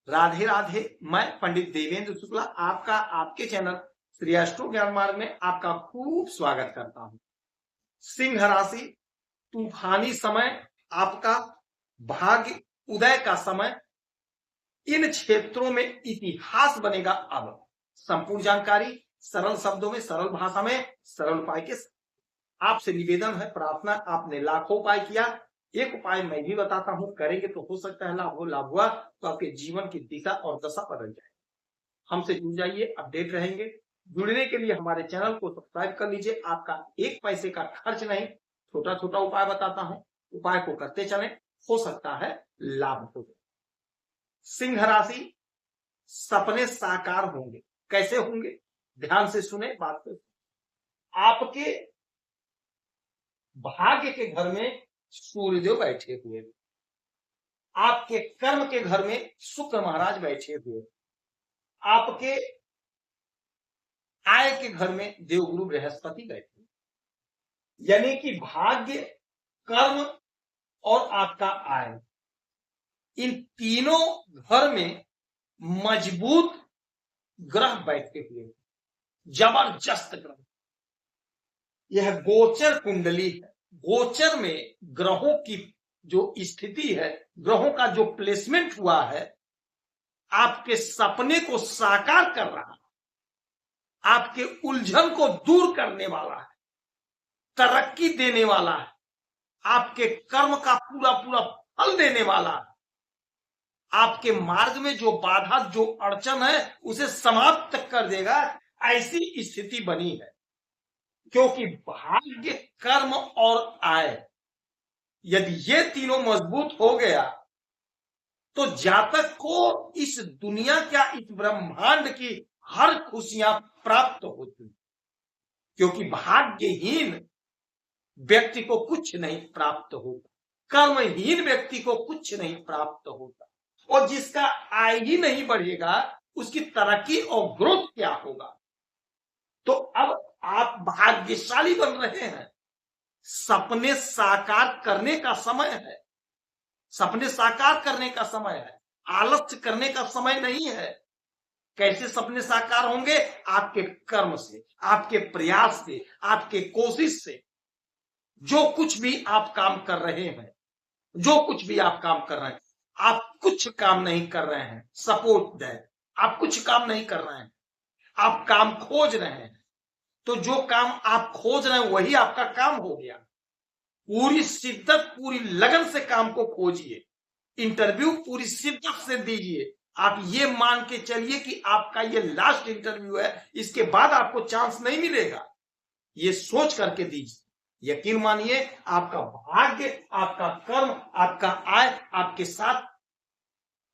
राधे राधे। मैं पंडित देवेंद्र शुक्ला आपका आपके चैनल श्री अष्टो ज्ञान मार्ग में आपका खूब स्वागत करता हूं। सिंह राशि, तूफानी समय, आपका भाग्य उदय का समय। इन क्षेत्रों में इतिहास बनेगा। अब संपूर्ण जानकारी सरल शब्दों में, सरल भाषा में, सरल उपाय के साथ। आपसे निवेदन है, प्रार्थना। आपने लाखों उपाय किया, एक उपाय मैं भी बताता हूं, करेंगे तो हो सकता है लाभ हो। लाभ हुआ तो आपके जीवन की दिशा और दशा बदल जाए। हमसे जुड़ जाइए, अपडेट रहेंगे। जुड़ने के लिए हमारे चैनल को सब्सक्राइब कर लीजिए। आपका एक पैसे का खर्च नहीं, छोटा छोटा उपाय बताता हूं, उपाय को करते चलें, हो सकता है लाभ हो जाए। सिंह राशि, सपने साकार होंगे। कैसे होंगे? ध्यान से सुने बात को। आपके भाग्य के घर में सूर्यदेव बैठे हुए, आपके कर्म के घर में शुक्र महाराज बैठे हुए, आपके आय के घर में देवगुरु बृहस्पति बैठे, यानी कि भाग्य, कर्म और आपका आय, इन तीनों घर में मजबूत ग्रह बैठे हुए, जबरदस्त ग्रह। यह गोचर कुंडली है। गोचर में ग्रहों की जो स्थिति है, ग्रहों का जो प्लेसमेंट हुआ है, आपके सपने को साकार कर रहा है, आपके उलझन को दूर करने वाला है, तरक्की देने वाला है, आपके कर्म का पूरा पूरा फल देने वाला है। आपके मार्ग में जो बाधा, जो अड़चन है, उसे समाप्त कर देगा। ऐसी स्थिति बनी है, क्योंकि भाग्य, कर्म और आय, यदि ये तीनों मजबूत हो गया तो जातक को इस दुनिया क्या, इस ब्रह्मांड की हर खुशियां प्राप्त होती, क्योंकि भाग्यहीन व्यक्ति को कुछ नहीं प्राप्त होता, कर्महीन व्यक्ति को कुछ नहीं प्राप्त होता, और जिसका आय ही नहीं बढ़ेगा उसकी तरक्की और ग्रोथ क्या होगा। तो अब आप भाग्यशाली बन रहे हैं। सपने साकार करने का समय है, सपने साकार करने का समय है, आलस्य करने का समय नहीं है। कैसे सपने साकार होंगे? आपके कर्म से, आपके प्रयास से, आपके कोशिश से। जो कुछ भी आप काम कर रहे हैं, जो कुछ भी आप काम कर रहे हैं, आप कुछ काम नहीं कर रहे हैं, सपोर्ट दैट, आप कुछ काम नहीं कर रहे हैं, आप काम खोज रहे हैं। तो जो काम आप खोज रहे हैं वही आपका काम हो गया। पूरी शिद्दत, पूरी लगन से काम को खोजिए, इंटरव्यू पूरी शिद्दत से दीजिए। आप ये मान के चलिए कि आपका ये लास्ट इंटरव्यू है, इसके बाद आपको चांस नहीं मिलेगा। ये सोच करके दीजिए। यकीन मानिए, आपका भाग्य, आपका कर्म, आपका आय आपके साथ।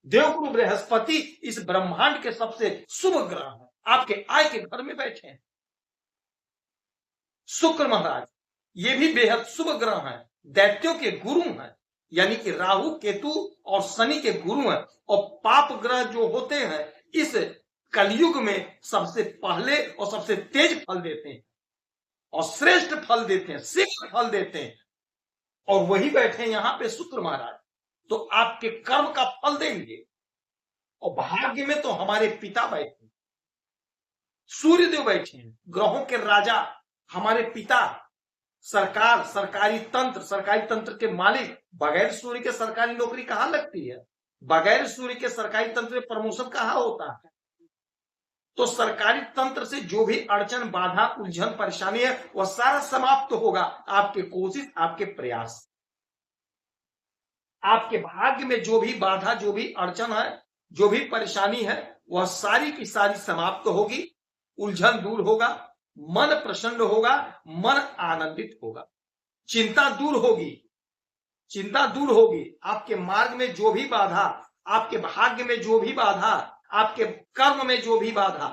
देवगुरु बृहस्पति इस ब्रह्मांड के सबसे शुभ ग्रह है, आपके आय के घर में बैठे हैं। शुक्र महाराज, ये भी बेहद शुभ ग्रह हैं, दैत्यों के गुरु हैं, यानी कि राहु, केतु और शनि के गुरु हैं। और पाप ग्रह जो होते हैं, इस कलयुग में सबसे पहले और सबसे तेज फल देते हैं और श्रेष्ठ फल देते हैं, शीघ्र फल देते हैं, और वही बैठे हैं यहां पे शुक्र महाराज। तो आपके कर्म का फल देंगे। और भाग्य में तो हमारे पिता बैठे हैं, सूर्यदेव बैठे हैं, ग्रहों के राजा, हमारे पिता। सरकार, सरकारी तंत्र के मालिक। बगैर सूर्य के सरकारी नौकरी कहां लगती है? बगैर सूर्य के सरकारी तंत्र में प्रमोशन कहां होता है? तो सरकारी तंत्र से जो भी अड़चन, बाधा, उलझन, परेशानी है, वह सारा समाप्त होगा। आपके कोशिश, आपके प्रयास, आपके भाग्य में जो भी बाधा, जो भी अड़चन है, जो भी परेशानी है, वह सारी की सारी समाप्त होगी। उलझन दूर होगा, मन प्रसन्न होगा, मन आनंदित होगा, चिंता दूर होगी, चिंता दूर होगी। आपके मार्ग में जो भी बाधा, आपके भाग्य में जो भी बाधा, आपके कर्म में जो भी बाधा,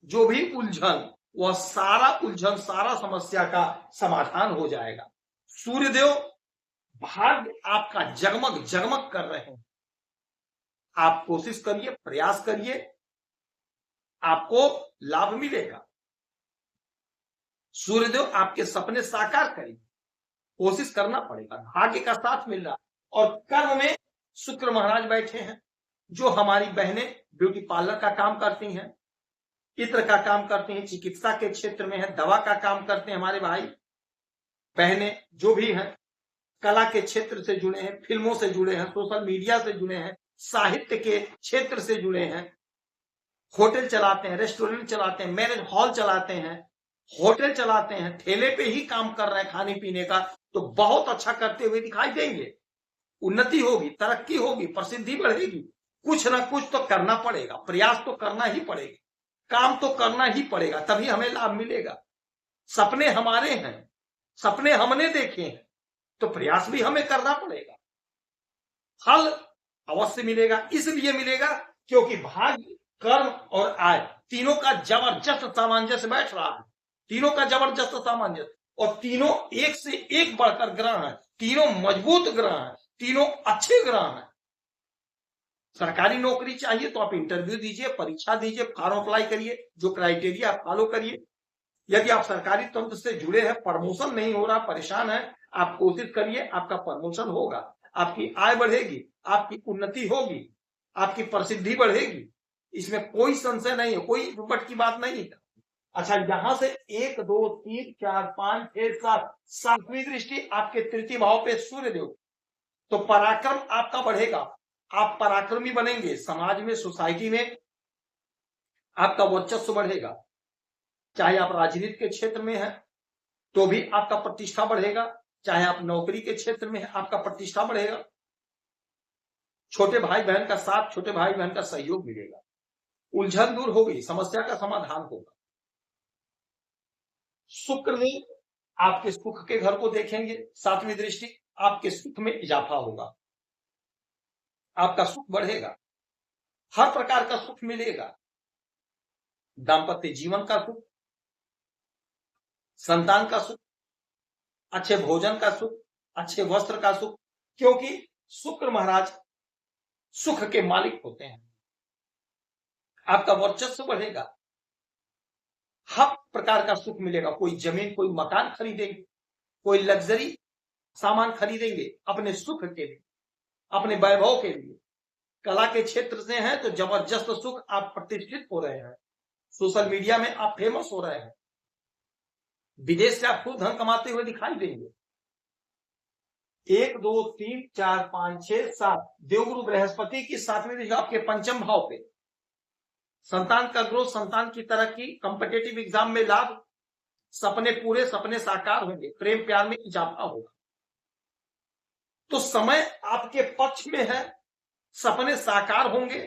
जो भी उलझन, वह सारा उलझन, सारा समस्या का समाधान हो जाएगा। सूर्यदेव भाग्य आपका जगमग जगमग कर रहे हैं। आप कोशिश करिए, प्रयास करिए, आपको लाभ मिलेगा। सूर्यदेव आपके सपने साकार करेंगे, कोशिश करना पड़ेगा। भाग्य का साथ मिल रहा, और कर्म में शुक्र महाराज बैठे हैं, जो हमारी बहनें ब्यूटी पार्लर का काम करती हैं, इत्र का काम करते हैं, चिकित्सा के क्षेत्र में है, दवा का काम करते हैं हमारे भाई बहनें जो भी हैं, कला के क्षेत्र से जुड़े हैं, फिल्मों से जुड़े हैं, सोशल मीडिया से जुड़े हैं, साहित्य के क्षेत्र से जुड़े हैं, होटल चलाते हैं, रेस्टोरेंट चलाते हैं, मैरिज हॉल चलाते हैं, होटल चलाते हैं, ठेले पे ही काम कर रहे हैं खाने पीने का, तो बहुत अच्छा करते हुए दिखाई देंगे। उन्नति होगी, तरक्की होगी, प्रसिद्धि बढ़ेगी। कुछ ना कुछ तो करना पड़ेगा, प्रयास तो करना ही पड़ेगा, काम तो करना ही पड़ेगा, तभी हमें लाभ मिलेगा। सपने हमारे हैं, सपने हमने देखे हैं, तो प्रयास भी हमें करना पड़ेगा, फल अवश्य मिलेगा। इसलिए मिलेगा क्योंकि भाग्य, कर्म और आय तीनों का जबरदस्त सामंजस्य बैठ रहा है, तीनों का जबरदस्त सामंजस्य, और तीनों एक से एक बढ़कर ग्रह है, तीनों मजबूत ग्रह है, तीनों अच्छे ग्रह हैं। सरकारी नौकरी चाहिए तो आप इंटरव्यू दीजिए, परीक्षा दीजिए, फॉर्म अप्लाई करिए, जो क्राइटेरिया फॉलो करिए। यदि आप सरकारी तंत्र से जुड़े हैं, प्रमोशन नहीं हो रहा, परेशान है, आप कोशिश करिए, आपका प्रमोशन होगा, आपकी आय बढ़ेगी, आपकी उन्नति होगी, आपकी प्रसिद्धि बढ़ेगी, इसमें कोई संशय नहीं है, कोई रुपट की बात नहीं है। अच्छा, यहां से 1 2 3 4 5 6 7 सातवीं दृष्टि आपके तृतीय भाव पे सूर्य देव, तो पराक्रम आपका बढ़ेगा, आप पराक्रमी बनेंगे, समाज में, सोसाइटी में आपका वर्चस्व बढ़ेगा। चाहे आप राजनीति के क्षेत्र में हैं तो भी आपका प्रतिष्ठा बढ़ेगा, चाहे आप नौकरी के क्षेत्र में हैं आपका प्रतिष्ठा बढ़ेगा। छोटे भाई बहन का साथ, छोटे भाई बहन का सहयोग मिलेगा, उलझन दूर होगी, समस्या का समाधान होगा। शुक्र ने आपके सुख के घर को देखेंगे, सातवीं दृष्टि, आपके सुख में इजाफा होगा, आपका सुख बढ़ेगा, हर प्रकार का सुख मिलेगा, दाम्पत्य जीवन का सुख, संतान का सुख, अच्छे भोजन का सुख, अच्छे वस्त्र का सुख, क्योंकि शुक्र महाराज सुख के मालिक होते हैं। आपका वर्चस्व बढ़ेगा, हर प्रकार का सुख मिलेगा, कोई जमीन, कोई मकान खरीदेंगे, कोई लग्जरी सामान खरीदेंगे अपने सुख के लिए, अपने वैभव के लिए। कला के क्षेत्र से हैं तो जबरदस्त सुख, आप प्रतिष्ठित हो रहे हैं, सोशल मीडिया में आप फेमस हो रहे हैं, विदेश से आप खूब धन कमाते हुए दिखाई देंगे। 1 2 3 4 5 6 7 देवगुरु बृहस्पति की सातवीं दृष्टि आपके पंचम भाव पे, संतान का ग्रोथ, संतान की तरक्की, कॉम्पिटिटिव एग्जाम में लाभ, सपने पूरे, सपने साकार होंगे, प्रेम प्यार में इजाफा होगा। तो समय आपके पक्ष में है, सपने साकार होंगे।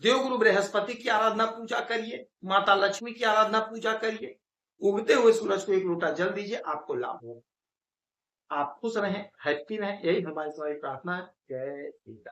देवगुरु बृहस्पति की आराधना पूजा करिए, माता लक्ष्मी की आराधना पूजा करिए, उगते हुए सूरज को 1 लोटा जल दीजिए, आपको लाभ होगा। आप खुश रहें, हैप्पी रहें, यही हमारी प्रार्थना है। जय श्री राम।